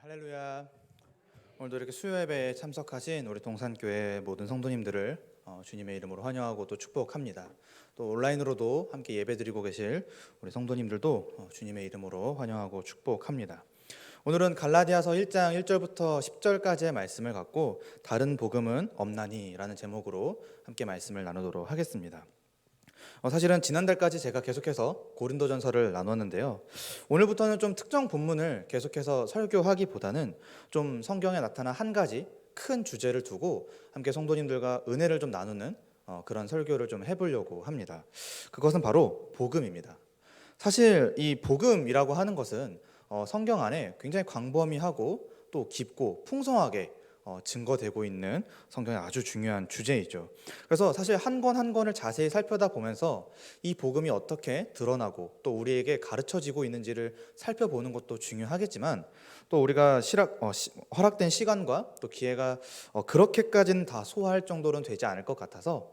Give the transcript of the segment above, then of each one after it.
할렐루야. 오늘도 이렇게 수요 예배에 참석하신 우리 동산교회 모든 성도님들을 주님의 이름으로 환영하고 또 축복합니다. 또 온라인으로도 함께 예배드리고 계실 우리 성도님들도 주님의 이름으로 환영하고 축복합니다. 오늘은 갈라디아서 1장 1절부터 10절까지의 말씀을 갖고 다른 복음은 없나니라는 제목으로 함께 말씀을 나누도록 하겠습니다. 사실은 지난달까지 제가 계속해서 고린도전서를 나눴는데요. 오늘부터는 좀 특정 본문을 계속해서 설교하기보다는 좀 성경에 나타난 한 가지 큰 주제를 두고 함께 성도님들과 은혜를 좀 나누는 그런 설교를 좀 해보려고 합니다. 그것은 바로 복음입니다. 사실 이 복음이라고 하는 것은 성경 안에 굉장히 광범위하고 또 깊고 풍성하게 증거되고 있는 성경의 아주 중요한 주제이죠. 그래서 사실 한 권 한 권을 자세히 살펴다 보면서 이 복음이 어떻게 드러나고 또 우리에게 가르쳐지고 있는지를 살펴보는 것도 중요하겠지만 또 우리가 허락된 시간과 또 기회가 그렇게까지는 다 소화할 정도는 되지 않을 것 같아서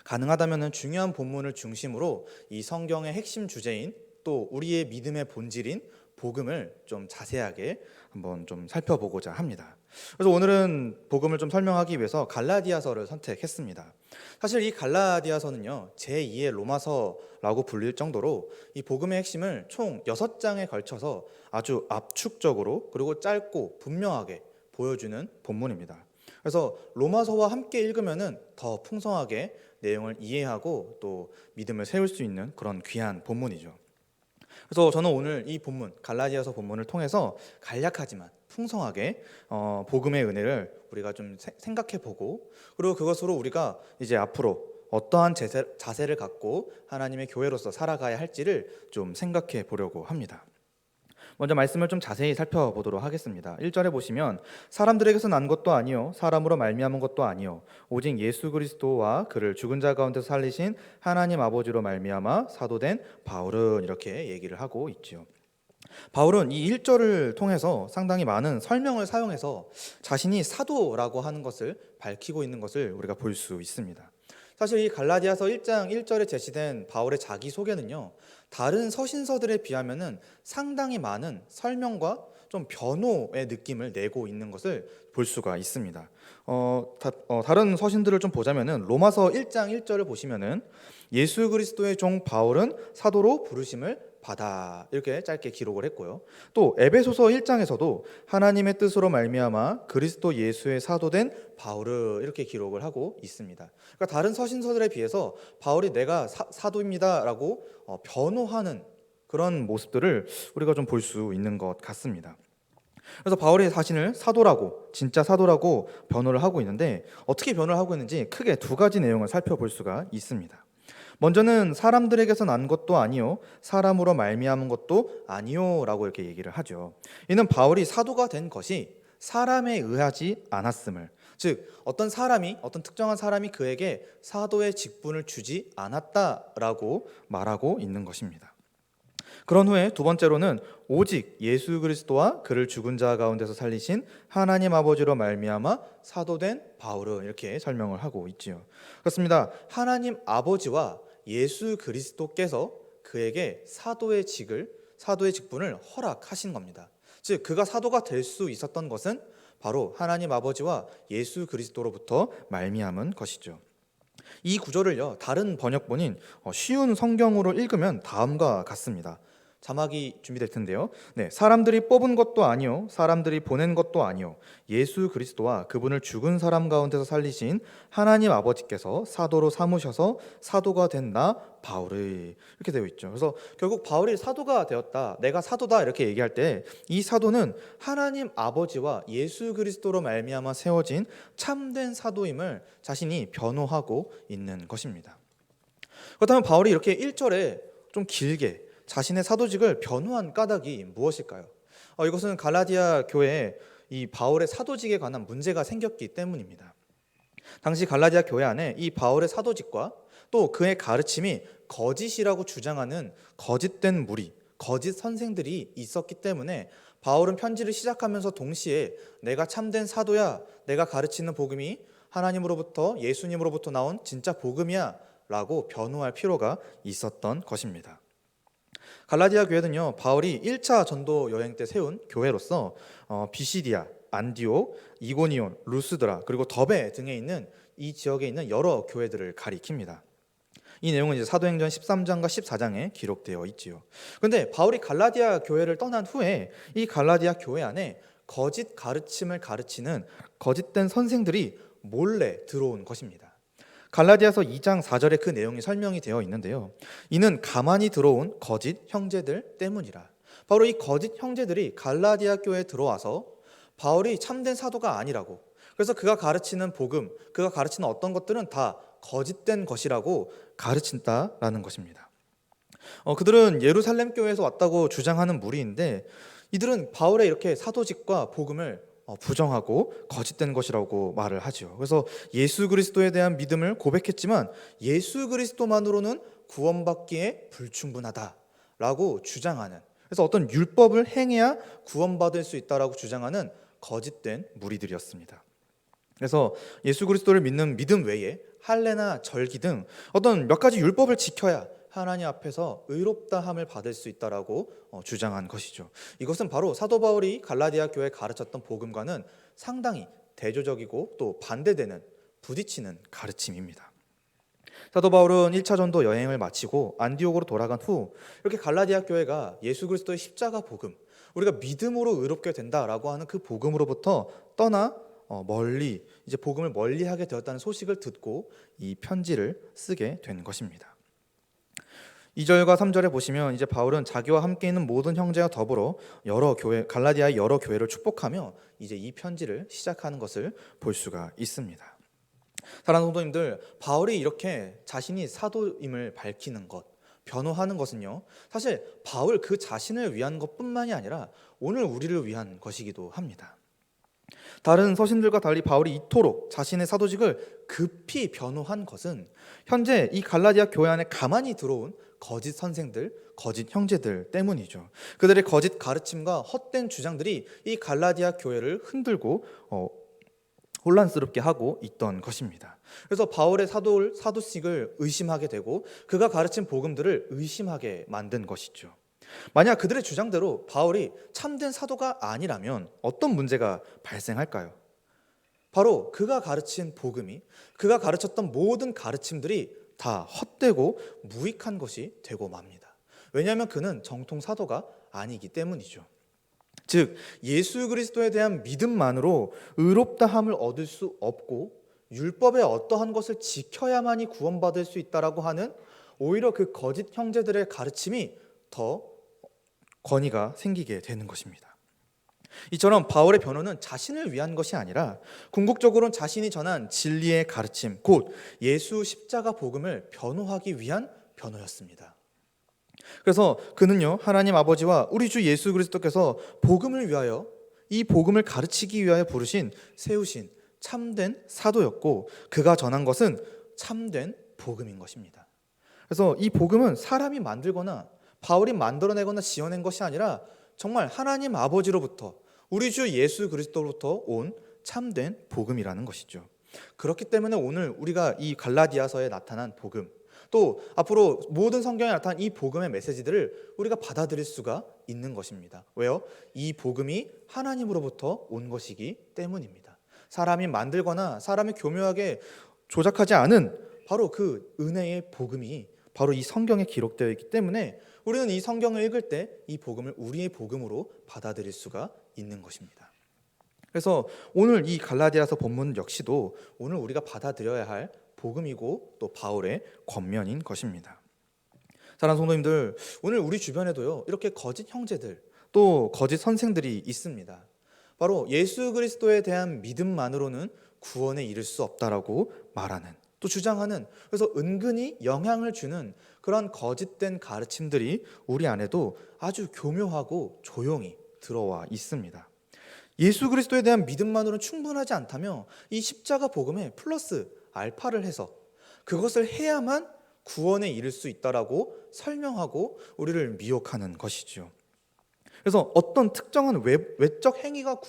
가능하다면 중요한 본문을 중심으로 이 성경의 핵심 주제인 또 우리의 믿음의 본질인 복음을 좀 자세하게 한번 좀 살펴보고자 합니다. 그래서 오늘은 복음을 좀 설명하기 위해서 갈라디아서를 선택했습니다. 사실 이 갈라디아서는요, 제2의 로마서라고 불릴 정도로 이 복음의 핵심을 총 6장에 걸쳐서 아주 압축적으로 그리고 짧고 분명하게 보여주는 본문입니다. 그래서 로마서와 함께 읽으면은 더 풍성하게 내용을 이해하고 또 믿음을 세울 수 있는 그런 귀한 본문이죠. 그래서 저는 오늘 이 본문, 갈라디아서 본문을 통해서 간략하지만 풍성하게 복음의 은혜를 우리가 좀 생각해보고 그리고 그것으로 우리가 이제 앞으로 어떠한 자세를 갖고 하나님의 교회로서 살아가야 할지를 좀 생각해 보려고 합니다. 먼저 말씀을 좀 자세히 살펴보도록 하겠습니다. 1절에 보시면 사람들에게서 난 것도 아니요 사람으로 말미암은 것도 아니요 오직 예수 그리스도와 그를 죽은 자 가운데서 살리신 하나님 아버지로 말미암아 사도된 바울은 이렇게 얘기를 하고 있죠. 바울은 이 1절을 통해서 상당히 많은 설명을 사용해서 자신이 사도라고 하는 것을 밝히고 있는 것을 우리가 볼 수 있습니다. 사실 이 갈라디아서 1장 1절에 제시된 바울의 자기소개는요, 다른 서신서들에 비하면은 상당히 많은 설명과 좀 변호의 느낌을 내고 있는 것을 볼 수가 있습니다. 다른 서신들을 좀 보자면은 로마서 1장 1절을 보시면은 예수 그리스도의 종 바울은 사도로 부르심을 받아 이렇게 짧게 기록을 했고요. 또 에베소서 1장에서도 하나님의 뜻으로 말미암아 그리스도 예수의 사도된 바울을 이렇게 기록을 하고 있습니다. 그러니까 다른 서신서들에 비해서 바울이 내가 사도입니다라고 변호하는 그런 모습들을 우리가 좀 볼 수 있는 것 같습니다. 그래서 바울이 자신을 사도라고 진짜 사도라고 변호를 하고 있는데 어떻게 변호를 하고 있는지 크게 두 가지 내용을 살펴볼 수가 있습니다. 먼저는 사람들에게서 난 것도 아니요 사람으로 말미암은 것도 아니요라고 이렇게 얘기를 하죠. 이는 바울이 사도가 된 것이 사람에 의하지 않았음을, 즉 어떤 특정한 사람이 그에게 사도의 직분을 주지 않았다라고 말하고 있는 것입니다. 그런 후에 두 번째로는 오직 예수 그리스도와 그를 죽은 자 가운데서 살리신 하나님 아버지로 말미암아 사도된 바울은 이렇게 설명을 하고 있지요. 그렇습니다. 하나님 아버지와 예수 그리스도께서 그에게 사도의 직분을 허락하신 겁니다. 즉 그가 사도가 될 수 있었던 것은 바로 하나님 아버지와 예수 그리스도로부터 말미암은 것이죠. 이 구절을요, 다른 번역본인 쉬운 성경으로 읽으면 다음과 같습니다. 자막이 준비될 텐데요. 네, 사람들이 뽑은 것도 아니요 사람들이 보낸 것도 아니요 예수 그리스도와 그분을 죽은 사람 가운데서 살리신 하나님 아버지께서 사도로 삼으셔서 사도가 된 나 바울을, 이렇게 되어 있죠. 그래서 결국 바울이 사도가 되었다, 내가 사도다 이렇게 얘기할 때 이 사도는 하나님 아버지와 예수 그리스도로 말미암아 세워진 참된 사도임을 자신이 변호하고 있는 것입니다. 그렇다면 바울이 이렇게 1절에 좀 길게 자신의 사도직을 변호한 까닭이 무엇일까요? 이것은 갈라디아 교회에 이 바울의 사도직에 관한 문제가 생겼기 때문입니다. 당시 갈라디아 교회 안에 이 바울의 사도직과 또 그의 가르침이 거짓이라고 주장하는 거짓된 무리, 거짓 선생들이 있었기 때문에 바울은 편지를 시작하면서 동시에 내가 참된 사도야, 내가 가르치는 복음이 하나님으로부터 예수님으로부터 나온 진짜 복음이야 라고 변호할 필요가 있었던 것입니다. 갈라디아 교회는요, 바울이 1차 전도 여행 때 세운 교회로서 비시디아, 안디옥, 이고니온, 루스드라 그리고 더베 등에 있는 이 지역에 있는 여러 교회들을 가리킵니다. 이 내용은 이제 사도행전 13장과 14장에 기록되어 있지요. 그런데 바울이 갈라디아 교회를 떠난 후에 이 갈라디아 교회 안에 거짓 가르침을 가르치는 거짓된 선생들이 몰래 들어온 것입니다. 갈라디아서 2장 4절에 그 내용이 설명이 되어 있는데요. 이는 가만히 들어온 거짓 형제들 때문이라. 바로 이 거짓 형제들이 갈라디아 교회에 들어와서 바울이 참된 사도가 아니라고, 그래서 그가 가르치는 복음, 그가 가르치는 어떤 것들은 다 거짓된 것이라고 가르친다라는 것입니다. 그들은 예루살렘 교회에서 왔다고 주장하는 무리인데 이들은 바울의 이렇게 사도직과 복음을 부정하고 거짓된 것이라고 말을 하죠. 그래서 예수 그리스도에 대한 믿음을 고백했지만 예수 그리스도만으로는 구원받기에 불충분하다라고 주장하는, 그래서 어떤 율법을 행해야 구원받을 수 있다라고 주장하는 거짓된 무리들이었습니다. 그래서 예수 그리스도를 믿는 믿음 외에 할례나 절기 등 어떤 몇 가지 율법을 지켜야 하나님 앞에서 의롭다함을 받을 수 있다라고 주장한 것이죠. 이것은 바로 사도 바울이 갈라디아 교회에 가르쳤던 복음과는 상당히 대조적이고 또 반대되는, 부딪히는 가르침입니다. 사도 바울은 1차 전도 여행을 마치고 안디옥으로 돌아간 후 이렇게 갈라디아 교회가 예수 그리스도의 십자가 복음, 우리가 믿음으로 의롭게 된다라고 하는 그 복음으로부터 떠나 멀리, 이제 복음을 멀리하게 되었다는 소식을 듣고 이 편지를 쓰게 된 것입니다. 2절과 3절에 보시면 이제 바울은 자기와 함께 있는 모든 형제와 더불어 여러 교회, 갈라디아의 여러 교회를 축복하며 이제 이 편지를 시작하는 것을 볼 수가 있습니다. 사랑하는 성도님들, 바울이 이렇게 자신이 사도임을 밝히는 것, 변호하는 것은요, 사실 바울 그 자신을 위한 것뿐만이 아니라 오늘 우리를 위한 것이기도 합니다. 다른 서신들과 달리 바울이 이토록 자신의 사도직을 급히 변호한 것은 현재 이 갈라디아 교회 안에 가만히 들어온 거짓 선생들, 거짓 형제들 때문이죠. 그들의 거짓 가르침과 헛된 주장들이 이 갈라디아 교회를 흔들고 혼란스럽게 하고 있던 것입니다. 그래서 바울의 사도직을 의심하게 되고 그가 가르친 복음들을 의심하게 만든 것이죠. 만약 그들의 주장대로 바울이 참된 사도가 아니라면 어떤 문제가 발생할까요? 바로 그가 가르친 복음이, 그가 가르쳤던 모든 가르침들이 다 헛되고 무익한 것이 되고 맙니다. 왜냐하면 그는 정통 사도가 아니기 때문이죠. 즉 예수 그리스도에 대한 믿음만으로 의롭다함을 얻을 수 없고 율법의 어떠한 것을 지켜야만이 구원받을 수 있다라고 하는 오히려 그 거짓 형제들의 가르침이 더 권위가 생기게 되는 것입니다. 이처럼 바울의 변호는 자신을 위한 것이 아니라 궁극적으로는 자신이 전한 진리의 가르침, 곧 예수 십자가 복음을 변호하기 위한 변호였습니다. 그래서 그는요, 하나님 아버지와 우리 주 예수 그리스도께서 복음을 위하여, 이 복음을 가르치기 위하여 부르신, 세우신 참된 사도였고 그가 전한 것은 참된 복음인 것입니다. 그래서 이 복음은 사람이 만들거나 바울이 만들어내거나 지어낸 것이 아니라 정말 하나님 아버지로부터, 우리 주 예수 그리스도로부터 온 참된 복음이라는 것이죠. 그렇기 때문에 오늘 우리가 이 갈라디아서에 나타난 복음, 또 앞으로 모든 성경에 나타난 이 복음의 메시지들을 우리가 받아들일 수가 있는 것입니다. 왜요? 이 복음이 하나님으로부터 온 것이기 때문입니다. 사람이 만들거나 사람이 교묘하게 조작하지 않은 바로 그 은혜의 복음이 바로 이 성경에 기록되어 있기 때문에 우리는 이 성경을 읽을 때 이 복음을 우리의 복음으로 받아들일 수가 있는 것입니다. 그래서 오늘 이 갈라디아서 본문 역시도 오늘 우리가 받아들여야 할 복음이고 또 바울의 권면인 것입니다. 사랑하는 성도님들, 오늘 우리 주변에도요 이렇게 거짓 형제들, 또 거짓 선생들이 있습니다. 바로 예수 그리스도에 대한 믿음만으로는 구원에 이를 수 없다라고 말하는, 또 주장하는, 그래서 은근히 영향을 주는 그런 거짓된 가르침들이 우리 안에도 아주 교묘하고 조용히 들어와 있습니다. 예수 그리스도에 대한 믿음만으로는 충분하지 않다며 이 십자가 복음에 플러스 알파를 해서 그것을 해야만 구원에 이를 수 있다라고 설명하고 우리를 미혹하는 것이죠. 그래서 어떤 특정한 외적 행위가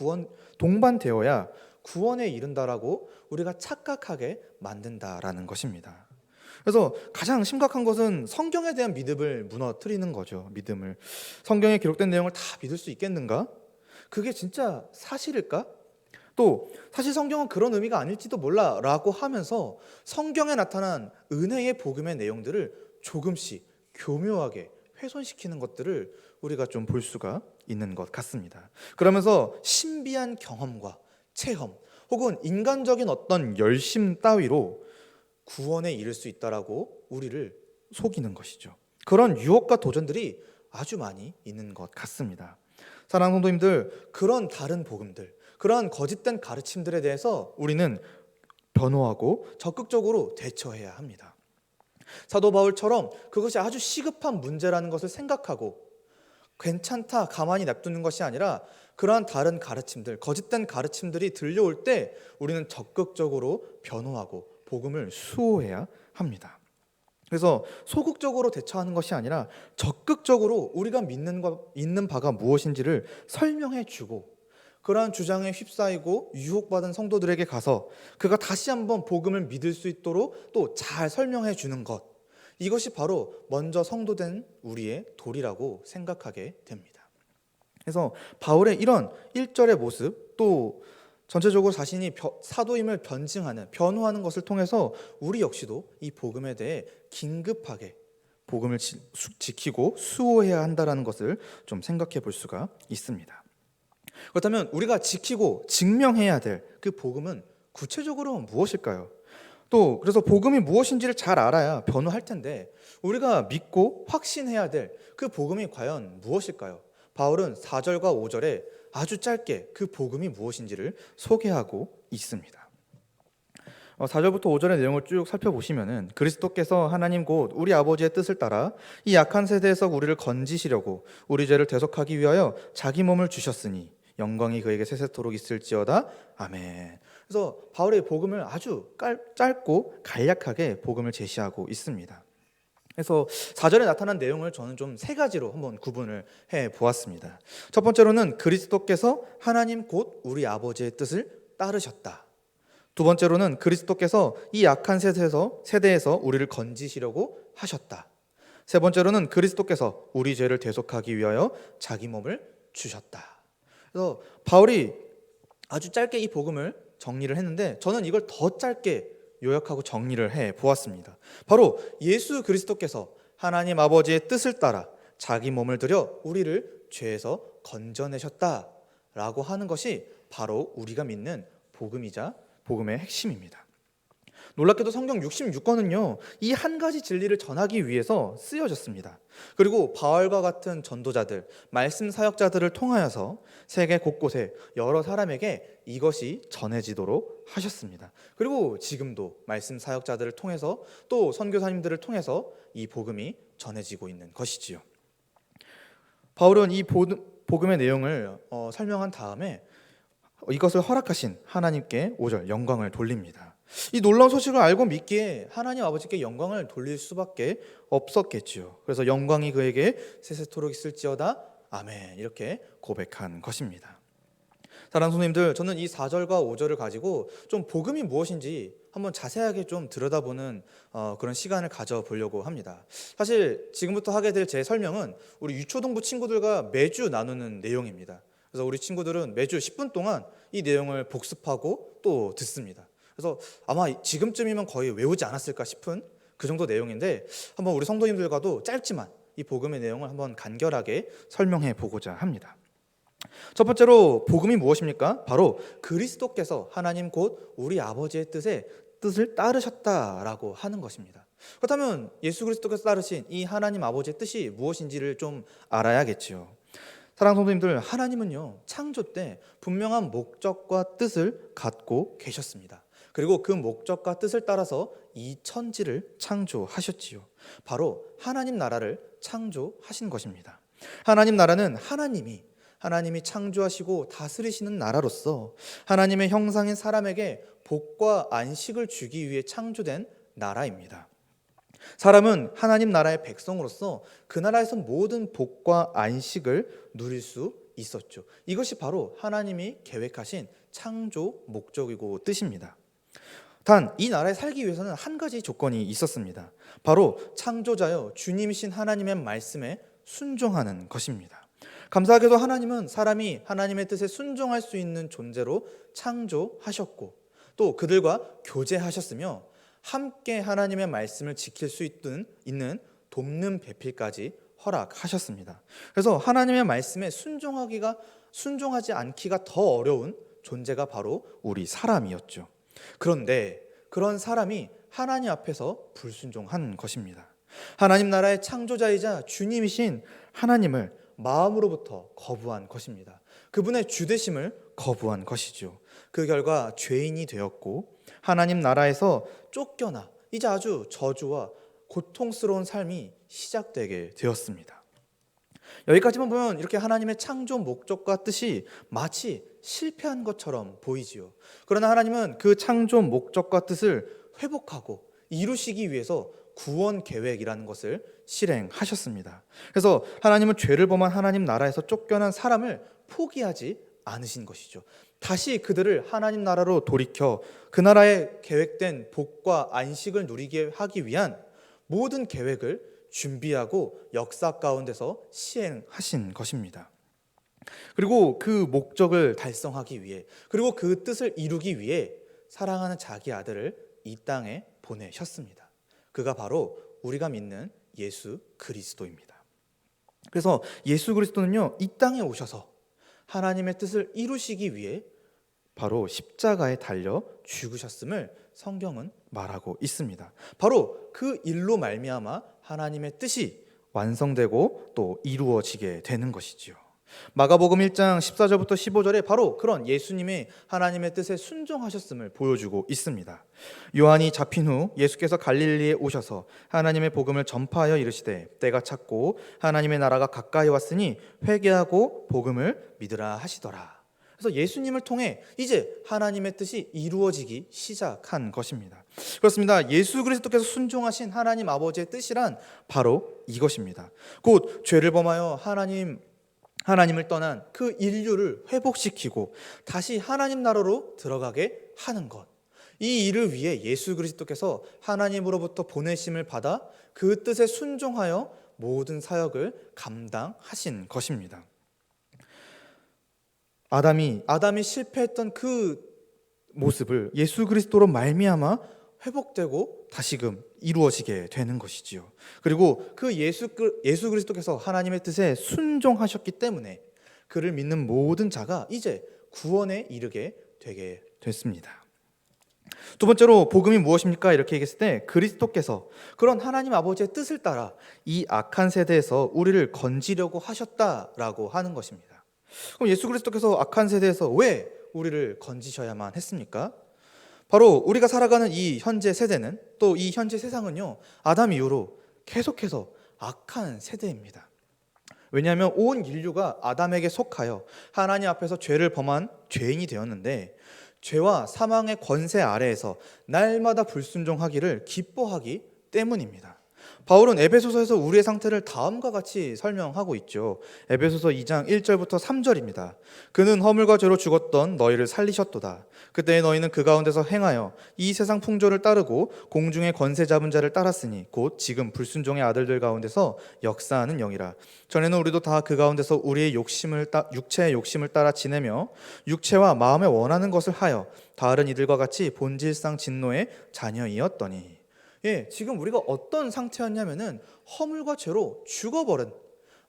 동반되어야 구원에 이른다라고 우리가 착각하게 만든다라는 것입니다. 그래서 가장 심각한 것은 성경에 대한 믿음을 무너뜨리는 거죠. 믿음을. 성경에 기록된 내용을 다 믿을 수 있겠는가? 그게 진짜 사실일까? 또 사실 성경은 그런 의미가 아닐지도 몰라라고 하면서 성경에 나타난 은혜의 복음의 내용들을 조금씩 교묘하게 훼손시키는 것들을 우리가 좀 볼 수가 있는 것 같습니다. 그러면서 신비한 경험과 체험 혹은 인간적인 어떤 열심 따위로 구원에 이를 수 있다라고 우리를 속이는 것이죠. 그런 유혹과 도전들이 아주 많이 있는 것 같습니다. 사랑하는 성도님들, 그런 다른 복음들, 그런 거짓된 가르침들에 대해서 우리는 변호하고 적극적으로 대처해야 합니다. 사도 바울처럼 그것이 아주 시급한 문제라는 것을 생각하고 괜찮다 가만히 냅두는 것이 아니라 그러한 다른 가르침들, 거짓된 가르침들이 들려올 때 우리는 적극적으로 변호하고 복음을 수호해야 합니다. 그래서 소극적으로 대처하는 것이 아니라 적극적으로 우리가 있는 바가 무엇인지를 설명해 주고 그러한 주장에 휩싸이고 유혹받은 성도들에게 가서 그가 다시 한번 복음을 믿을 수 있도록 또 잘 설명해 주는 것, 이것이 바로 먼저 성도된 우리의 도리라고 생각하게 됩니다. 그래서 바울의 이런 1절의 모습, 또 전체적으로 자신이 사도임을 변호하는 것을 통해서 우리 역시도 이 복음에 대해 긴급하게 복음을 지키고 수호해야 한다는 것을 좀 생각해 볼 수가 있습니다. 그렇다면 우리가 지키고 증명해야 될 그 복음은 구체적으로 무엇일까요? 또 그래서 복음이 무엇인지를 잘 알아야 변호할 텐데 우리가 믿고 확신해야 될 그 복음이 과연 무엇일까요? 바울은 4절과 5절에 아주 짧게 그 복음이 무엇인지를 소개하고 있습니다. 4절부터 5절의 내용을 쭉 살펴보시면은 그리스도께서 하나님 곧 우리 아버지의 뜻을 따라 이 약한 세대에서 우리를 건지시려고 우리 죄를 대속하기 위하여 자기 몸을 주셨으니 영광이 그에게 세세토록 있을지어다. 아멘. 그래서 바울의 복음을 아주 짧고 간략하게 복음을 제시하고 있습니다. 그래서 4절에 나타난 내용을 저는 좀 세 가지로 한번 구분을 해 보았습니다. 첫 번째로는 그리스도께서 하나님 곧 우리 아버지의 뜻을 따르셨다. 두 번째로는 그리스도께서 이 약한 세대에서 우리를 건지시려고 하셨다. 세 번째로는 그리스도께서 우리 죄를 대속하기 위하여 자기 몸을 주셨다. 그래서 바울이 아주 짧게 이 복음을 정리를 했는데 저는 이걸 더 짧게 요약하고 정리를 해 보았습니다. 바로 예수 그리스도께서 하나님 아버지의 뜻을 따라 자기 몸을 들여 우리를 죄에서 건져내셨다라고 하는 것이 바로 우리가 믿는 복음이자 복음의 핵심입니다. 놀랍게도 성경 66권은요 이 한 가지 진리를 전하기 위해서 쓰여졌습니다. 그리고 바울과 같은 전도자들, 말씀 사역자들을 통하여서 세계 곳곳에 여러 사람에게 이것이 전해지도록 하셨습니다. 그리고 지금도 말씀 사역자들을 통해서 또 선교사님들을 통해서 이 복음이 전해지고 있는 것이지요. 바울은 이 복음의 내용을 설명한 다음에 이것을 허락하신 하나님께 5절 영광을 돌립니다. 이 놀라운 소식을 알고 믿기에 하나님 아버지께 영광을 돌릴 수밖에 없었겠지요. 그래서 영광이 그에게 세세토록 있을지어다. 아멘. 이렇게 고백한 것입니다. 사랑하는 성도님들, 저는 이 4절과 5절을 가지고 좀 복음이 무엇인지 한번 자세하게 좀 들여다보는 그런 시간을 가져보려고 합니다. 사실 지금부터 하게 될 제 설명은 우리 유초동부 친구들과 매주 나누는 내용입니다. 그래서 우리 친구들은 매주 10분 동안 이 내용을 복습하고 또 듣습니다. 그래서 아마 지금쯤이면 거의 외우지 않았을까 싶은 그 정도 내용인데 한번 우리 성도님들과도 짧지만 이 복음의 내용을 한번 간결하게 설명해 보고자 합니다. 첫 번째로 복음이 무엇입니까? 바로 그리스도께서 하나님 곧 우리 아버지의 뜻을 따르셨다라고 하는 것입니다. 그렇다면 예수 그리스도께서 따르신 이 하나님 아버지의 뜻이 무엇인지를 좀 알아야겠지요. 사랑하는 성도님들, 하나님은요 창조 때 분명한 목적과 뜻을 갖고 계셨습니다. 그리고 그 목적과 뜻을 따라서 이 천지를 창조하셨지요. 바로 하나님 나라를 창조하신 것입니다. 하나님 나라는 하나님이 창조하시고 다스리시는 나라로서 하나님의 형상인 사람에게 복과 안식을 주기 위해 창조된 나라입니다. 사람은 하나님 나라의 백성으로서 그 나라에서 모든 복과 안식을 누릴 수 있었죠. 이것이 바로 하나님이 계획하신 창조 목적이고 뜻입니다. 단 이 나라에 살기 위해서는 한 가지 조건이 있었습니다. 바로 창조자여 주님이신 하나님의 말씀에 순종하는 것입니다. 감사하게도 하나님은 사람이 하나님의 뜻에 순종할 수 있는 존재로 창조하셨고 또 그들과 교제하셨으며 함께 하나님의 말씀을 지킬 수 있는 돕는 배필까지 허락하셨습니다. 그래서 하나님의 말씀에 순종하지 않기가 더 어려운 존재가 바로 우리 사람이었죠. 그런데 그런 사람이 하나님 앞에서 불순종한 것입니다. 하나님 나라의 창조자이자 주님이신 하나님을 마음으로부터 거부한 것입니다. 그분의 주되심을 거부한 것이죠. 그 결과 죄인이 되었고 하나님 나라에서 쫓겨나 이제 아주 저주와 고통스러운 삶이 시작되게 되었습니다. 여기까지만 보면 이렇게 하나님의 창조 목적과 뜻이 마치 실패한 것처럼 보이지요. 그러나 하나님은 그 창조 목적과 뜻을 회복하고 이루시기 위해서 구원 계획이라는 것을 실행하셨습니다. 그래서 하나님은 죄를 범한 하나님 나라에서 쫓겨난 사람을 포기하지 않으신 것이죠. 다시 그들을 하나님 나라로 돌이켜 그 나라에 계획된 복과 안식을 누리게 하기 위한 모든 계획을 준비하고 역사 가운데서 시행하신 것입니다. 그리고 그 목적을 달성하기 위해 그리고 그 뜻을 이루기 위해 사랑하는 자기 아들을 이 땅에 보내셨습니다. 그가 바로 우리가 믿는 예수 그리스도입니다. 그래서 예수 그리스도는요, 이 땅에 오셔서 하나님의 뜻을 이루시기 위해 바로 십자가에 달려 죽으셨음을 성경은 말하고 있습니다. 바로 그 일로 말미암아 하나님의 뜻이 완성되고 또 이루어지게 되는 것이지요. 마가복음 1장 14절부터 15절에 바로 그런 예수님의 하나님의 뜻에 순종하셨음을 보여주고 있습니다. 요한이 잡힌 후 예수께서 갈릴리에 오셔서 하나님의 복음을 전파하여 이르시되 때가 찼고 하나님의 나라가 가까이 왔으니 회개하고 복음을 믿으라 하시더라. 그래서 예수님을 통해 이제 하나님의 뜻이 이루어지기 시작한 것입니다. 그렇습니다. 예수 그리스도께서 순종하신 하나님 아버지의 뜻이란 바로 이것입니다. 곧 죄를 범하여 하나님을 떠난 그 인류를 회복시키고 다시 하나님 나라로 들어가게 하는 것. 이 일을 위해 예수 그리스도께서 하나님으로부터 보내심을 받아 그 뜻에 순종하여 모든 사역을 감당하신 것입니다. 아담이 실패했던 그 모습을 예수 그리스도로 말미암아 회복되고 다시금 이루어지게 되는 것이지요. 그리고 그 예수 그리스도께서 하나님의 뜻에 순종하셨기 때문에 그를 믿는 모든 자가 이제 구원에 이르게 되게 됐습니다. 두 번째로 복음이 무엇입니까? 이렇게 얘기했을 때 그리스도께서 그런 하나님 아버지의 뜻을 따라 이 악한 세대에서 우리를 건지려고 하셨다라고 하는 것입니다. 그럼 예수 그리스도께서 악한 세대에서 왜 우리를 건지셔야만 했습니까? 바로 우리가 살아가는 이 현재 세대는 또 이 현재 세상은요, 아담 이후로 계속해서 악한 세대입니다. 왜냐하면 온 인류가 아담에게 속하여 하나님 앞에서 죄를 범한 죄인이 되었는데 죄와 사망의 권세 아래에서 날마다 불순종하기를 기뻐하기 때문입니다. 바울은 에베소서에서 우리의 상태를 다음과 같이 설명하고 있죠. 에베소서 2장 1절부터 3절입니다. 그는 허물과 죄로 죽었던 너희를 살리셨도다. 그때 너희는 그 가운데서 행하여 이 세상 풍조를 따르고 공중의 권세 잡은 자를 따랐으니 곧 지금 불순종의 아들들 가운데서 역사하는 영이라. 전에는 우리도 다 그 가운데서 우리의 육체의 욕심을 따라 지내며 육체와 마음에 원하는 것을 하여 다른 이들과 같이 본질상 진노의 자녀이었더니. 지금 우리가 어떤 상태였냐면은 허물과 죄로 죽어버린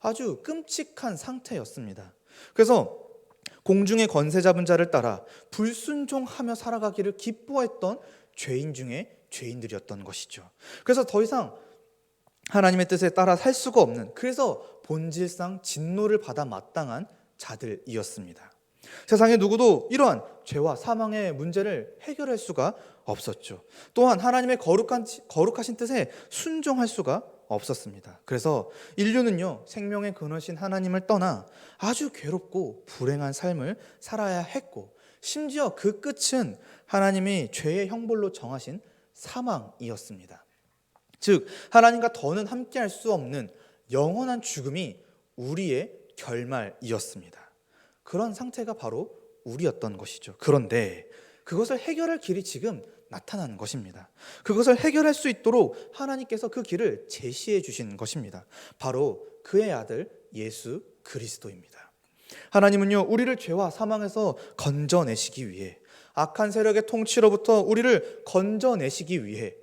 아주 끔찍한 상태였습니다. 그래서 공중의 권세 잡은 자를 따라 불순종하며 살아가기를 기뻐했던 죄인 중에 죄인들이었던 것이죠. 그래서 더 이상 하나님의 뜻에 따라 살 수가 없는, 그래서 본질상 진노를 받아 마땅한 자들이었습니다. 세상에 누구도 이러한 죄와 사망의 문제를 해결할 수가 없었죠. 또한 하나님의 거룩하신 뜻에 순종할 수가 없었습니다. 그래서 인류는요, 생명의 근원이신 하나님을 떠나 아주 괴롭고 불행한 삶을 살아야 했고, 심지어 그 끝은 하나님이 죄의 형벌로 정하신 사망이었습니다. 즉 하나님과 더는 함께할 수 없는 영원한 죽음이 우리의 결말이었습니다. 그런 상태가 바로 우리였던 것이죠. 그런데 그것을 해결할 길이 지금 나타나는 것입니다. 그것을 해결할 수 있도록 하나님께서 그 길을 제시해 주신 것입니다. 바로 그의 아들 예수 그리스도입니다. 하나님은요, 우리를 죄와 사망에서 건져내시기 위해, 악한 세력의 통치로부터 우리를 건져내시기 위해,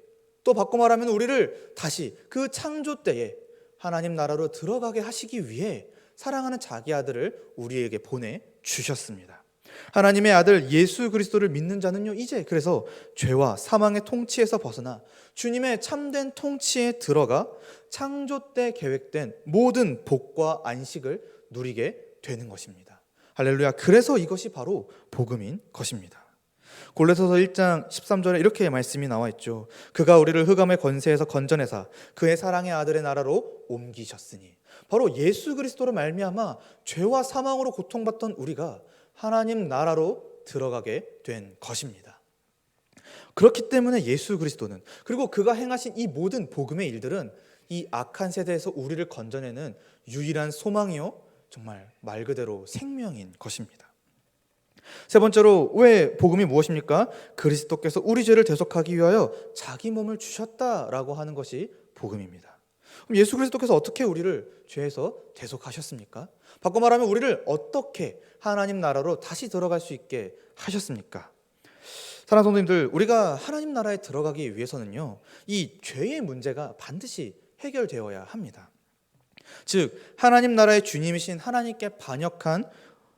또 바꿔 말하면 우리를 다시 그 창조 때에 하나님 나라로 들어가게 하시기 위해 사랑하는 자기 아들을 우리에게 보내주셨습니다. 하나님의 아들 예수 그리스도를 믿는 자는요, 이제 그래서 죄와 사망의 통치에서 벗어나 주님의 참된 통치에 들어가 창조 때 계획된 모든 복과 안식을 누리게 되는 것입니다. 할렐루야. 그래서 이것이 바로 복음인 것입니다. 골로새서 1장 13절에 이렇게 말씀이 나와 있죠. 그가 우리를 흑암의 권세에서 건져내사 그의 사랑의 아들의 나라로 옮기셨으니, 바로 예수 그리스도로 말미암아 죄와 사망으로 고통받던 우리가 하나님 나라로 들어가게 된 것입니다. 그렇기 때문에 예수 그리스도는, 그리고 그가 행하신 이 모든 복음의 일들은 이 악한 세대에서 우리를 건져내는 유일한 소망이요, 정말 말 그대로 생명인 것입니다. 세 번째로, 왜 복음이 무엇입니까? 그리스도께서 우리 죄를 대속하기 위하여 자기 몸을 주셨다라고 하는 것이 복음입니다. 그럼 예수 그리스도께서 어떻게 우리를 죄에서 대속하셨습니까? 바꿔 말하면 우리를 어떻게 하나님 나라로 다시 들어갈 수 있게 하셨습니까? 사랑하는 성도님들, 우리가 하나님 나라에 들어가기 위해서는요, 이 죄의 문제가 반드시 해결되어야 합니다. 즉, 하나님 나라의 주님이신 하나님께 반역한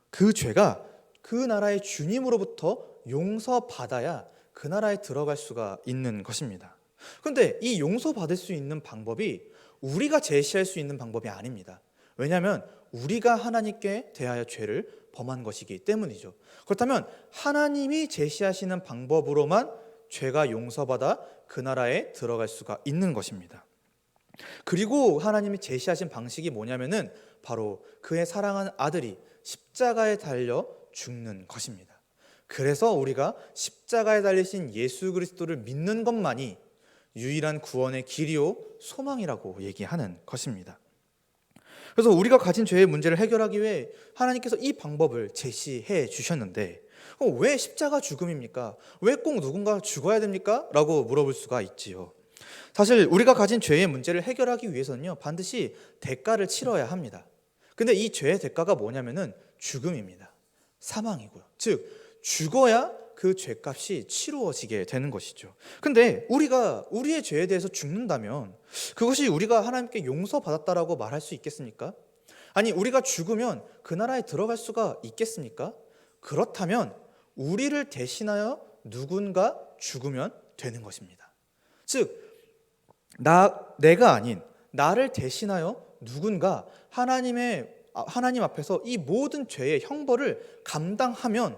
그 죄가 그 나라의 주님으로부터 용서받아야 그 나라에 들어갈 수가 있는 것입니다. 그런데 이 용서받을 수 있는 방법이 우리가 제시할 수 있는 방법이 아닙니다. 왜냐하면 우리가 하나님께 대하여 죄를 범한 것이기 때문이죠. 그렇다면 하나님이 제시하시는 방법으로만 죄가 용서받아 그 나라에 들어갈 수가 있는 것입니다. 그리고 하나님이 제시하신 방식이 뭐냐면은 바로 그의 사랑하는 아들이 십자가에 달려 죽는 것입니다. 그래서 우리가 십자가에 달리신 예수 그리스도를 믿는 것만이 유일한 구원의 길이요 소망이라고 얘기하는 것입니다. 그래서 우리가 가진 죄의 문제를 해결하기 위해 하나님께서 이 방법을 제시해 주셨는데, 왜 십자가 죽음입니까? 왜 꼭 누군가 죽어야 됩니까? 라고 물어볼 수가 있지요. 사실 우리가 가진 죄의 문제를 해결하기 위해서는요, 반드시 대가를 치러야 합니다. 근데 이 죄의 대가가 뭐냐면은 죽음입니다. 사망이고요. 즉 죽어야 그 죄값이 치루어지게 되는 것이죠. 근데 우리가 우리의 죄에 대해서 죽는다면 그것이 우리가 하나님께 용서받았다라고 말할 수 있겠습니까? 아니, 우리가 죽으면 그 나라에 들어갈 수가 있겠습니까? 그렇다면 우리를 대신하여 누군가 죽으면 되는 것입니다. 즉 내가 아닌 나를 대신하여 누군가 하나님 앞에서 이 모든 죄의 형벌을 감당하면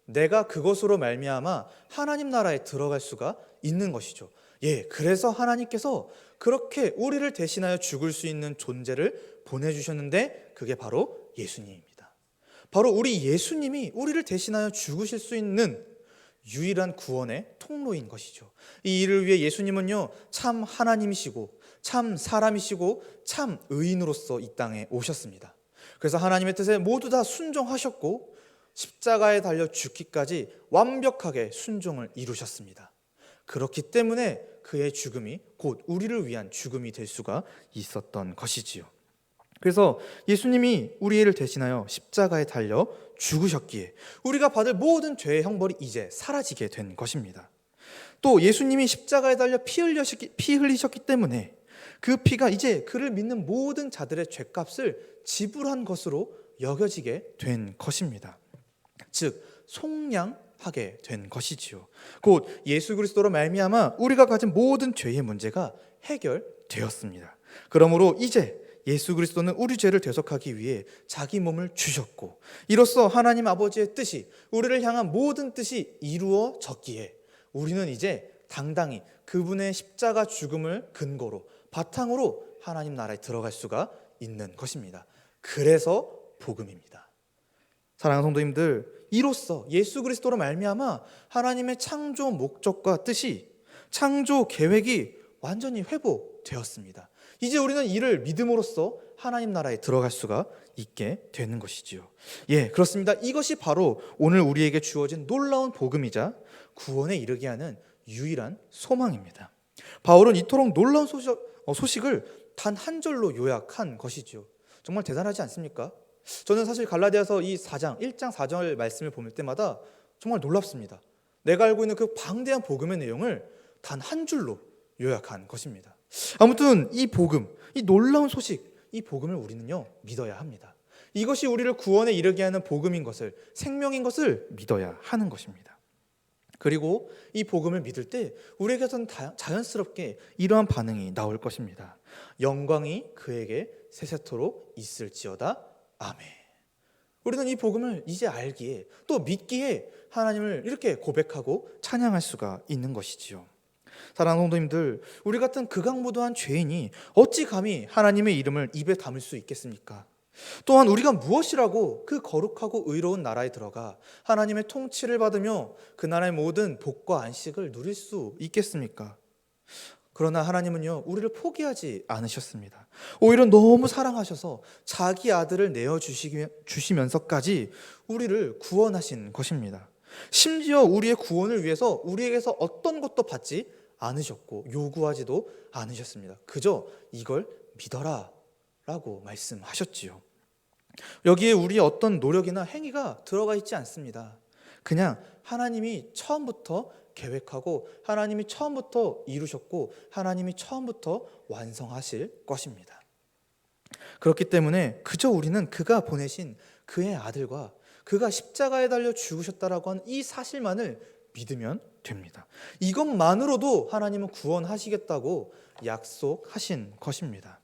내가 그것으로 말미암아 하나님 나라에 들어갈 수가 있는 것이죠. 그래서 하나님께서 그렇게 우리를 대신하여 죽을 수 있는 존재를 보내주셨는데 그게 바로 예수님입니다. 바로 우리 예수님이 우리를 대신하여 죽으실 수 있는 유일한 구원의 통로인 것이죠. 이 일을 위해 예수님은요, 참 하나님이시고 참 사람이시고 참 의인으로서 이 땅에 오셨습니다. 그래서 하나님의 뜻에 모두 다 순종하셨고 십자가에 달려 죽기까지 완벽하게 순종을 이루셨습니다. 그렇기 때문에 그의 죽음이 곧 우리를 위한 죽음이 될 수가 있었던 것이지요. 그래서 예수님이 우리를 대신하여 십자가에 달려 죽으셨기에 우리가 받을 모든 죄의 형벌이 이제 사라지게 된 것입니다. 또 예수님이 십자가에 달려 피 흘리셨기 때문에 그 피가 이제 그를 믿는 모든 자들의 죄값을 지불한 것으로 여겨지게 된 것입니다. 즉 속량하게 된 것이지요. 곧 예수 그리스도로 말미암아 우리가 가진 모든 죄의 문제가 해결되었습니다. 그러므로 이제 예수 그리스도는 우리 죄를 대속하기 위해 자기 몸을 주셨고, 이로써 하나님 아버지의 뜻이, 우리를 향한 모든 뜻이 이루어졌기에 우리는 이제 당당히 그분의 십자가 죽음을 근거로 바탕으로 하나님 나라에 들어갈 수가 있는 것입니다. 그래서 복음입니다. 사랑하는 성도님들, 이로써 예수 그리스도로 말미암아 하나님의 창조 목적과 뜻이, 창조 계획이 완전히 회복되었습니다. 이제 우리는 이를 믿음으로써 하나님 나라에 들어갈 수가 있게 되는 것이지요. 그렇습니다. 이것이 바로 오늘 우리에게 주어진 놀라운 복음이자 구원에 이르게 하는 유일한 소망입니다. 바울은 이토록 놀라운 소식을 단 한 절로 요약한 것이죠. 정말 대단하지 않습니까? 저는 사실 갈라디아서 이 4장, 1장 4절 말씀을 볼 때마다 정말 놀랍습니다. 내가 알고 있는 그 방대한 복음의 내용을 단 한 줄로 요약한 것입니다. 아무튼 이 복음, 이 놀라운 소식, 이 복음을 우리는요 믿어야 합니다. 이것이 우리를 구원에 이르게 하는 복음인 것을, 생명인 것을 믿어야 하는 것입니다. 그리고 이 복음을 믿을 때 우리에게서는 자연스럽게 이러한 반응이 나올 것입니다. 영광이 그에게 세세토록 있을지어다. 아멘. 우리는 이 복음을 이제 알기에 또 믿기에 하나님을 이렇게 고백하고 찬양할 수가 있는 것이지요. 사랑하는 성도님들, 우리 같은 극악무도한 죄인이 어찌 감히 하나님의 이름을 입에 담을 수 있겠습니까? 또한 우리가 무엇이라고 그 거룩하고 의로운 나라에 들어가 하나님의 통치를 받으며 그 나라의 모든 복과 안식을 누릴 수 있겠습니까? 그러나 하나님은요 우리를 포기하지 않으셨습니다. 오히려 너무 사랑하셔서 자기 아들을 내어주시면서까지 우리를 구원하신 것입니다. 심지어 우리의 구원을 위해서 우리에게서 어떤 것도 받지 않으셨고 요구하지도 않으셨습니다. 그저 이걸 믿어라 라고 말씀하셨지요. 여기에 우리의 어떤 노력이나 행위가 들어가 있지 않습니다. 그냥 하나님이 처음부터 계획하고 하나님이 처음부터 이루셨고 하나님이 처음부터 완성하실 것입니다. 그렇기 때문에 그저 우리는 그가 보내신 그의 아들과 그가 십자가에 달려 죽으셨다라고 하는 이 사실만을 믿으면 됩니다. 이것만으로도 하나님은 구원하시겠다고 약속하신 것입니다.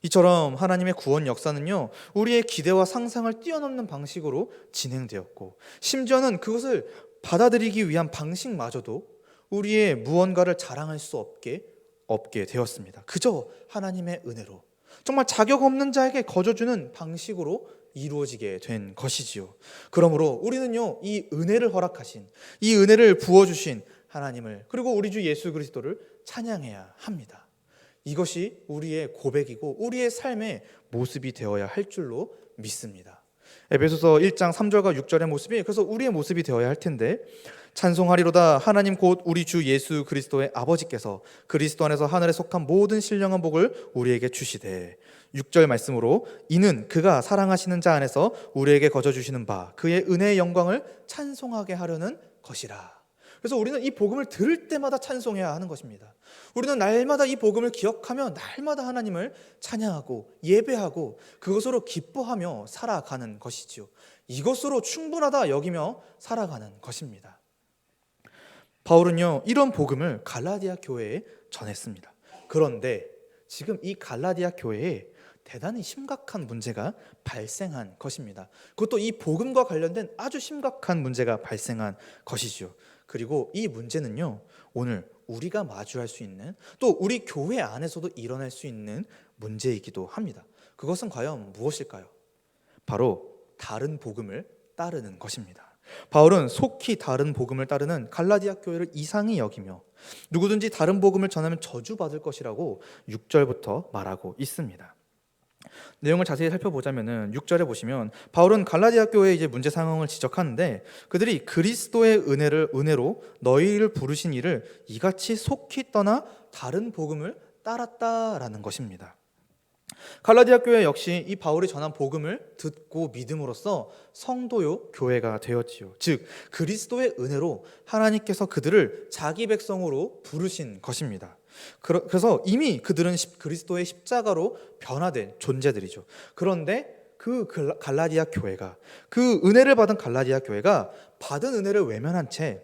이처럼 하나님의 구원 역사는요 우리의 기대와 상상을 뛰어넘는 방식으로 진행되었고 심지어는 그것을 받아들이기 위한 방식마저도 우리의 무언가를 자랑할 수 없게 되었습니다. 그저 하나님의 은혜로 정말 자격 없는 자에게 거저주는 방식으로 이루어지게 된 것이지요. 그러므로 우리는요 이 은혜를 허락하신, 이 은혜를 부어주신 하나님을, 그리고 우리 주 예수 그리스도를 찬양해야 합니다. 이것이 우리의 고백이고 우리의 삶의 모습이 되어야 할 줄로 믿습니다. 에베소서 1장 3절과 6절의 모습이 그래서 우리의 모습이 되어야 할 텐데, 찬송하리로다 하나님 곧 우리 주 예수 그리스도의 아버지께서 그리스도 안에서 하늘에 속한 모든 신령한 복을 우리에게 주시되, 6절 말씀으로 이는 그가 사랑하시는 자 안에서 우리에게 거저 주시는 바 그의 은혜의 영광을 찬송하게 하려는 것이라. 그래서 우리는 이 복음을 들을 때마다 찬송해야 하는 것입니다. 우리는 날마다 이 복음을 기억하며 날마다 하나님을 찬양하고 예배하고 그것으로 기뻐하며 살아가는 것이지요. 이것으로 충분하다 여기며 살아가는 것입니다. 바울은요 이런 복음을 갈라디아 교회에 전했습니다. 그런데 지금 이 갈라디아 교회에 대단히 심각한 문제가 발생한 것입니다. 그것도 이 복음과 관련된 아주 심각한 문제가 발생한 것이죠. 그리고 이 문제는요 오늘 우리가 마주할 수 있는, 또 우리 교회 안에서도 일어날 수 있는 문제이기도 합니다. 그것은 과연 무엇일까요? 바로 다른 복음을 따르는 것입니다. 바울은 속히 다른 복음을 따르는 갈라디아 교회를 이상히 여기며 누구든지 다른 복음을 전하면 저주받을 것이라고 6절부터 말하고 있습니다. 내용을 자세히 살펴보자면은 6절에 보시면 바울은 갈라디아 교회의 이제 문제 상황을 지적하는데, 그들이 그리스도의 은혜로 너희를 부르신 이를 이같이 속히 떠나 다른 복음을 따랐다라는 것입니다. 갈라디아 교회 역시 이 바울이 전한 복음을 듣고 믿음으로써 성도요 교회가 되었지요. 즉 그리스도의 은혜로 하나님께서 그들을 자기 백성으로 부르신 것입니다. 그래서 이미 그들은 그리스도의 십자가로 변화된 존재들이죠. 그런데 그 갈라디아 교회가, 그 은혜를 받은 갈라디아 교회가 받은 은혜를 외면한 채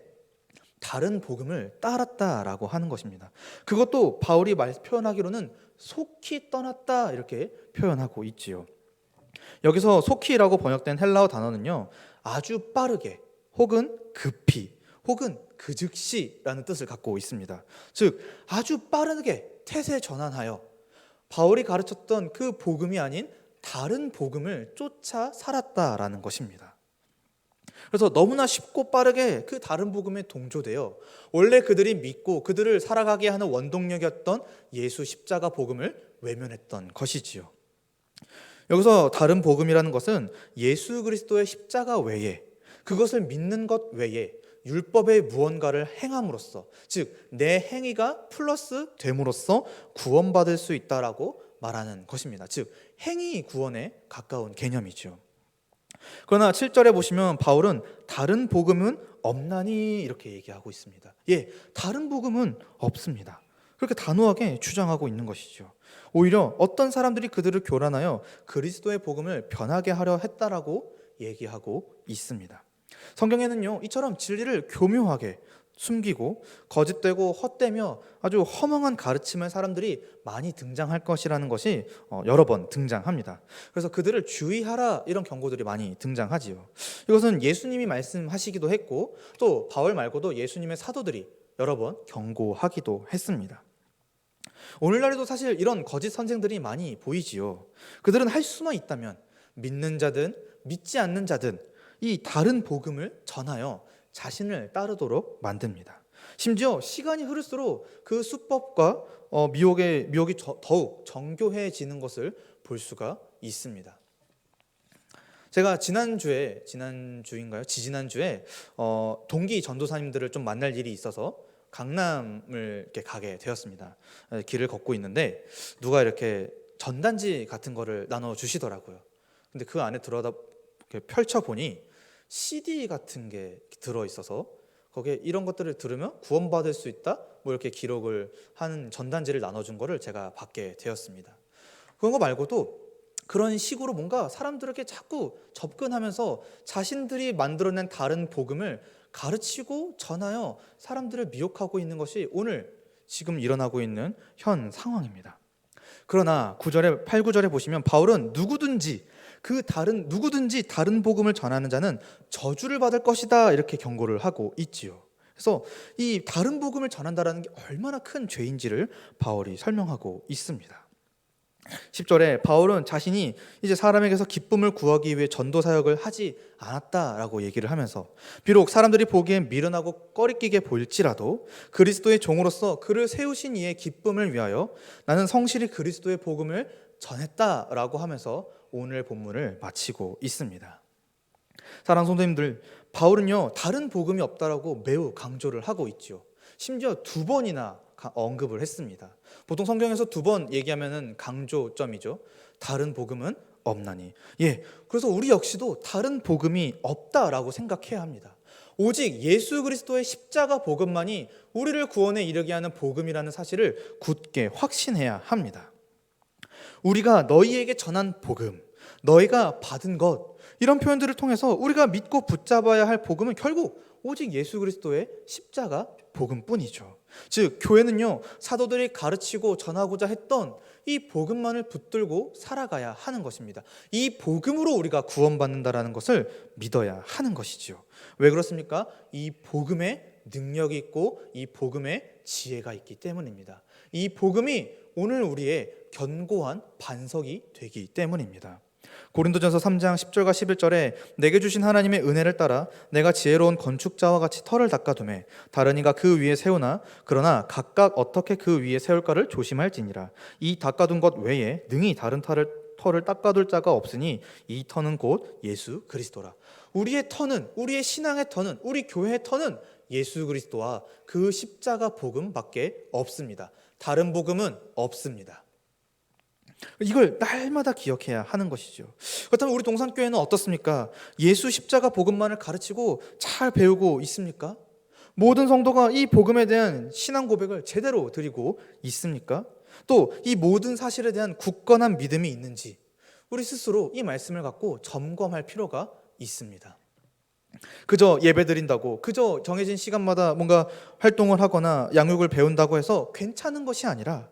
다른 복음을 따랐다라고 하는 것입니다. 그것도 바울이 표현하기로는 속히 떠났다 이렇게 표현하고 있지요. 여기서 속히라고 번역된 헬라어 단어는요 아주 빠르게 혹은 급히 혹은 그 즉시라는 뜻을 갖고 있습니다. 즉 아주 빠르게 태세 전환하여 바울이 가르쳤던 그 복음이 아닌 다른 복음을 쫓아 살았다라는 것입니다. 그래서 너무나 쉽고 빠르게 그 다른 복음에 동조되어 원래 그들이 믿고 그들을 살아가게 하는 원동력이었던 예수 십자가 복음을 외면했던 것이지요. 여기서 다른 복음이라는 것은 예수 그리스도의 십자가 외에, 그것을 믿는 것 외에 율법의 무언가를 행함으로써, 즉 내 행위가 플러스 됨으로써 구원받을 수 있다라고 말하는 것입니다. 즉 행위 구원에 가까운 개념이죠. 그러나 7절에 보시면 바울은 다른 복음은 없나니 이렇게 얘기하고 있습니다. 다른 복음은 없습니다. 그렇게 단호하게 주장하고 있는 것이죠. 오히려 어떤 사람들이 그들을 교란하여 그리스도의 복음을 변하게 하려 했다라고 얘기하고 있습니다. 성경에는요, 이처럼 진리를 교묘하게 숨기고 거짓되고 헛되며 아주 허망한 가르침의 사람들이 많이 등장할 것이라는 것이 여러 번 등장합니다. 그래서 그들을 주의하라 이런 경고들이 많이 등장하지요. 이것은 예수님이 말씀하시기도 했고 또 바울 말고도 예수님의 사도들이 여러 번 경고하기도 했습니다. 오늘날에도 사실 이런 거짓 선생들이 많이 보이지요. 그들은 할 수만 있다면 믿는 자든 믿지 않는 자든 이 다른 복음을 전하여 자신을 따르도록 만듭니다. 심지어 시간이 흐를수록 그 수법과 미혹이 더욱 정교해지는 것을 볼 수가 있습니다. 제가 지지난주에 동기 전도사님들을 좀 만날 일이 있어서 강남을 이렇게 가게 되었습니다. 길을 걷고 있는데 누가 이렇게 전단지 같은 거를 나눠 주시더라고요. 근데 그 안에 펼쳐 보니 CD 같은 게 들어 있어서 거기에 이런 것들을 들으면 구원받을 수 있다, 뭐 이렇게 기록을 하는 전단지를 나눠준 거를 제가 받게 되었습니다. 그런 거 말고도 그런 식으로 뭔가 사람들에게 자꾸 접근하면서 자신들이 만들어낸 다른 복음을 가르치고 전하여 사람들을 미혹하고 있는 것이 오늘 지금 일어나고 있는 현 상황입니다. 그러나 8, 9절에 보시면 바울은 누구든지 다른 복음을 전하는 자는 저주를 받을 것이다 이렇게 경고를 하고 있지요. 그래서 이 다른 복음을 전한다라는 게 얼마나 큰 죄인지를 바울이 설명하고 있습니다. 10절에 바울은 자신이 이제 사람에게서 기쁨을 구하기 위해 전도 사역을 하지 않았다라고 얘기를 하면서 비록 사람들이 보기엔 미련하고 꺼리끼게 보일지라도 그리스도의 종으로서 그를 세우신 이의 기쁨을 위하여 나는 성실히 그리스도의 복음을 전했다라고 하면서 오늘 본문을 마치고 있습니다. 사랑하는 성도님들, 바울은요 다른 복음이 없다라고 매우 강조를 하고 있죠. 심지어 2번이나 언급을 했습니다. 보통 성경에서 2번 얘기하면은 강조점이죠. 다른 복음은 없나니. 그래서 우리 역시도 다른 복음이 없다라고 생각해야 합니다. 오직 예수 그리스도의 십자가 복음만이 우리를 구원에 이르게 하는 복음이라는 사실을 굳게 확신해야 합니다. 우리가 너희에게 전한 복음, 너희가 받은 것, 이런 표현들을 통해서 우리가 믿고 붙잡아야 할 복음은 결국 오직 예수 그리스도의 십자가 복음뿐이죠. 즉 교회는요 사도들이 가르치고 전하고자 했던 이 복음만을 붙들고 살아가야 하는 것입니다. 이 복음으로 우리가 구원받는다라는 것을 믿어야 하는 것이죠. 왜 그렇습니까? 이 복음에 능력이 있고 이 복음에 지혜가 있기 때문입니다. 이 복음이 오늘 우리의 견고한 반석이 되기 때문입니다. 고린도전서 3장 10절과 11절에 내게 주신 하나님의 은혜를 따라 내가 지혜로운 건축자와 같이 터를 닦아두매 다른 이가 그 위에 세우나 그러나 각각 어떻게 그 위에 세울까를 조심할지니라. 이 닦아둔 것 외에 능히 다른 터를 닦아둘 자가 없으니 이 터는 곧 예수 그리스도라. 우리의 터는, 우리의 신앙의 터는, 우리 교회의 터는 예수 그리스도와 그 십자가 복음밖에 없습니다. 다른 복음은 없습니다. 이걸 날마다 기억해야 하는 것이죠. 그렇다면 우리 동산교회는 어떻습니까? 예수 십자가 복음만을 가르치고 잘 배우고 있습니까? 모든 성도가 이 복음에 대한 신앙 고백을 제대로 드리고 있습니까? 또 이 모든 사실에 대한 굳건한 믿음이 있는지 우리 스스로 이 말씀을 갖고 점검할 필요가 있습니다. 그저 예배 드린다고, 그저 정해진 시간마다 뭔가 활동을 하거나 양육을 배운다고 해서 괜찮은 것이 아니라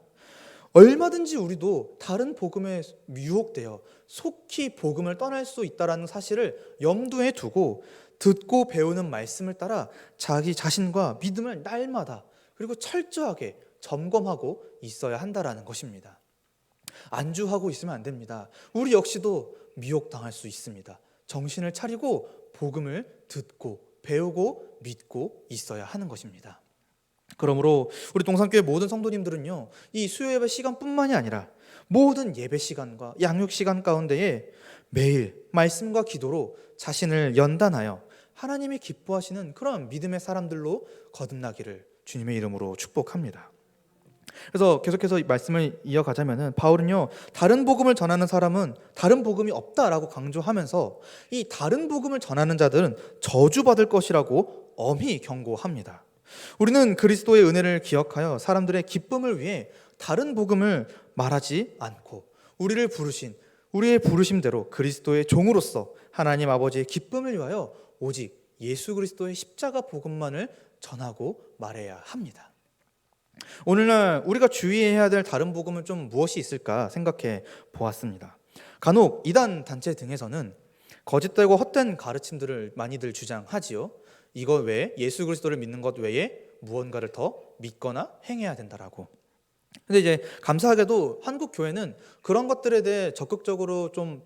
얼마든지 우리도 다른 복음에 유혹되어 속히 복음을 떠날 수 있다는 사실을 염두에 두고 듣고 배우는 말씀을 따라 자기 자신과 믿음을 날마다 그리고 철저하게 점검하고 있어야 한다는 것입니다. 안주하고 있으면 안 됩니다. 우리 역시도 미혹당할 수 있습니다. 정신을 차리고 복음을 듣고 배우고 믿고 있어야 하는 것입니다. 그러므로 우리 동산교회 모든 성도님들은요 이 수요 예배 시간뿐만이 아니라 모든 예배 시간과 양육 시간 가운데에 매일 말씀과 기도로 자신을 연단하여 하나님이 기뻐하시는 그런 믿음의 사람들로 거듭나기를 주님의 이름으로 축복합니다. 그래서 계속해서 이 말씀을 이어가자면은 바울은요, 다른 복음을 전하는 사람은 다른 복음이 없다라고 강조하면서 이 다른 복음을 전하는 자들은 저주받을 것이라고 엄히 경고합니다. 우리는 그리스도의 은혜를 기억하여 사람들의 기쁨을 위해 다른 복음을 말하지 않고 우리를 부르신 우리의 부르심대로 그리스도의 종으로서 하나님 아버지의 기쁨을 위하여 오직 예수 그리스도의 십자가 복음만을 전하고 말해야 합니다. 오늘날 우리가 주의해야 될 다른 복음은 좀 무엇이 있을까 생각해 보았습니다. 간혹 이단 단체 등에서는 거짓되고 헛된 가르침들을 많이들 주장하지요. 이것 외에 예수 그리스도를 믿는 것 외에 무언가를 더 믿거나 행해야 된다라고. 근데 이제 감사하게도 한국 교회는 그런 것들에 대해 적극적으로 좀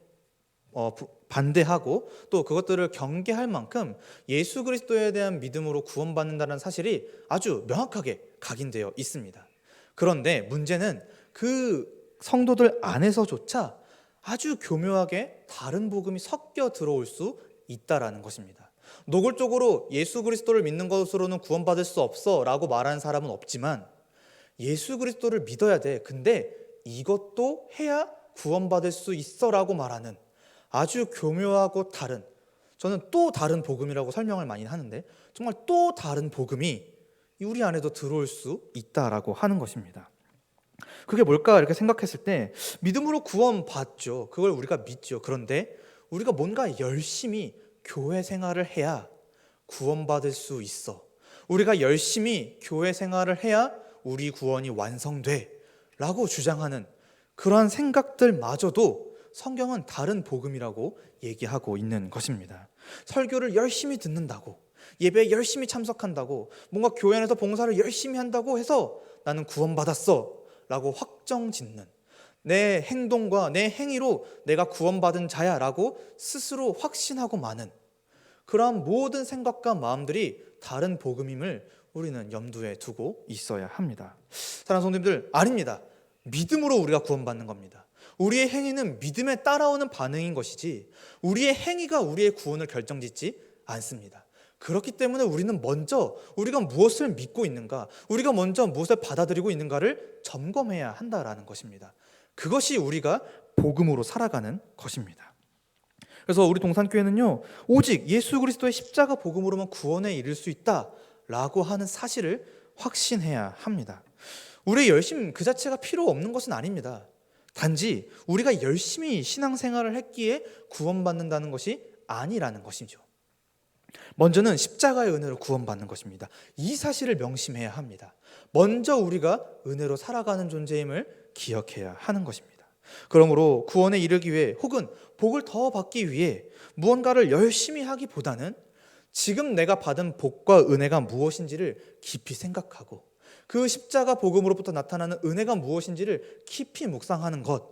반대하고 또 그것들을 경계할 만큼 예수 그리스도에 대한 믿음으로 구원받는다는 사실이 아주 명확하게 각인되어 있습니다. 그런데 문제는 그 성도들 안에서조차 아주 교묘하게 다른 복음이 섞여 들어올 수 있다라는 것입니다. 노골적으로 예수 그리스도를 믿는 것으로는 구원받을 수 없어 라고 말하는 사람은 없지만 예수 그리스도를 믿어야 돼. 근데 이것도 해야 구원받을 수 있어 라고 말하는 아주 교묘하고 다른, 저는 또 다른 복음이라고 설명을 많이 하는데 정말 또 다른 복음이 우리 안에도 들어올 수 있다라고 하는 것입니다. 그게 뭘까 이렇게 생각했을 때 믿음으로 구원받죠. 그걸 우리가 믿죠. 그런데 우리가 뭔가 열심히 교회 생활을 해야 구원받을 수 있어. 우리가 열심히 교회 생활을 해야 우리 구원이 완성돼 라고 주장하는 그러한 생각들마저도 성경은 다른 복음이라고 얘기하고 있는 것입니다. 설교를 열심히 듣는다고, 예배에 열심히 참석한다고, 뭔가 교회 안에서 봉사를 열심히 한다고 해서 나는 구원받았어 라고 확정짓는, 내 행동과 내 행위로 내가 구원받은 자야 라고 스스로 확신하고 마는 그러한 모든 생각과 마음들이 다른 복음임을 우리는 염두에 두고 있어야 합니다. 사랑하는 성도님들, 아닙니다. 믿음으로 우리가 구원받는 겁니다. 우리의 행위는 믿음에 따라오는 반응인 것이지 우리의 행위가 우리의 구원을 결정짓지 않습니다. 그렇기 때문에 우리는 먼저 우리가 무엇을 믿고 있는가, 우리가 먼저 무엇을 받아들이고 있는가를 점검해야 한다라는 것입니다. 그것이 우리가 복음으로 살아가는 것입니다. 그래서 우리 동산교회는요, 오직 예수 그리스도의 십자가 복음으로만 구원에 이를 수 있다라고 하는 사실을 확신해야 합니다. 우리의 열심 그 자체가 필요 없는 것은 아닙니다. 단지 우리가 열심히 신앙생활을 했기에 구원받는다는 것이 아니라는 것이죠. 먼저는 십자가의 은혜로 구원받는 것입니다. 이 사실을 명심해야 합니다. 먼저 우리가 은혜로 살아가는 존재임을 기억해야 하는 것입니다. 그러므로 구원에 이르기 위해 혹은 복을 더 받기 위해 무언가를 열심히 하기보다는 지금 내가 받은 복과 은혜가 무엇인지를 깊이 생각하고 그 십자가 복음으로부터 나타나는 은혜가 무엇인지를 깊이 묵상하는 것,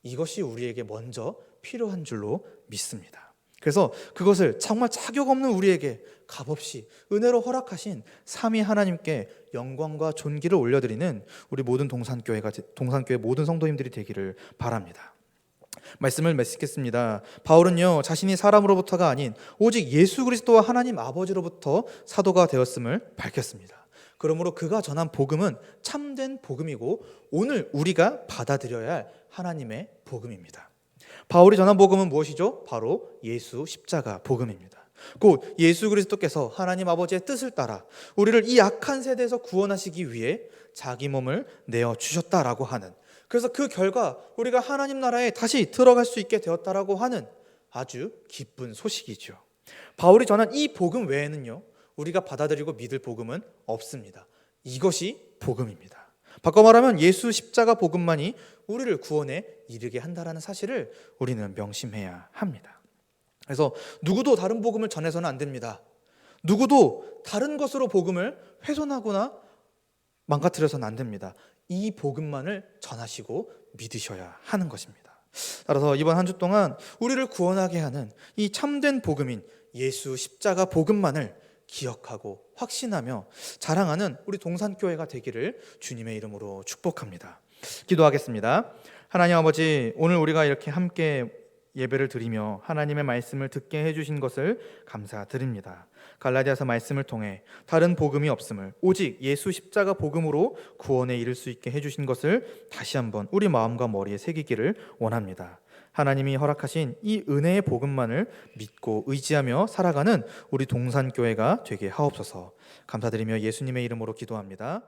이것이 우리에게 먼저 필요한 줄로 믿습니다. 그래서 그것을 정말 자격 없는 우리에게 값없이 은혜로 허락하신 삼위 하나님께 영광과 존귀를 올려드리는 우리 모든 동산교회 모든 성도님들이 되기를 바랍니다. 말씀을 맺겠습니다. 바울은요, 자신이 사람으로부터가 아닌 오직 예수 그리스도와 하나님 아버지로부터 사도가 되었음을 밝혔습니다. 그러므로 그가 전한 복음은 참된 복음이고 오늘 우리가 받아들여야 할 하나님의 복음입니다. 바울이 전한 복음은 무엇이죠? 바로 예수 십자가 복음입니다. 곧 예수 그리스도께서 하나님 아버지의 뜻을 따라 우리를 이 악한 세대에서 구원하시기 위해 자기 몸을 내어주셨다라고 하는, 그래서 그 결과 우리가 하나님 나라에 다시 들어갈 수 있게 되었다라고 하는 아주 기쁜 소식이죠. 바울이 전한 이 복음 외에는요, 우리가 받아들이고 믿을 복음은 없습니다. 이것이 복음입니다. 바꿔 말하면 예수 십자가 복음만이 우리를 구원에 이르게 한다는 사실을 우리는 명심해야 합니다. 그래서 누구도 다른 복음을 전해서는 안 됩니다. 누구도 다른 것으로 복음을 훼손하거나 망가뜨려서는 안 됩니다. 이 복음만을 전하시고 믿으셔야 하는 것입니다. 따라서 이번 한 주 동안 우리를 구원하게 하는 이 참된 복음인 예수 십자가 복음만을 기억하고 확신하며 자랑하는 우리 동산교회가 되기를 주님의 이름으로 축복합니다. 기도하겠습니다. 하나님 아버지, 오늘 우리가 이렇게 함께 예배를 드리며 하나님의 말씀을 듣게 해주신 것을 감사드립니다. 갈라디아서 말씀을 통해 다른 복음이 없음을 오직 예수 십자가 복음으로 구원에 이를 수 있게 해주신 것을 다시 한번 우리 마음과 머리에 새기기를 원합니다. 하나님이 허락하신 이 은혜의 복음만을 믿고 의지하며 살아가는 우리 동산교회가 되게 하옵소서. 감사드리며 예수님의 이름으로 기도합니다.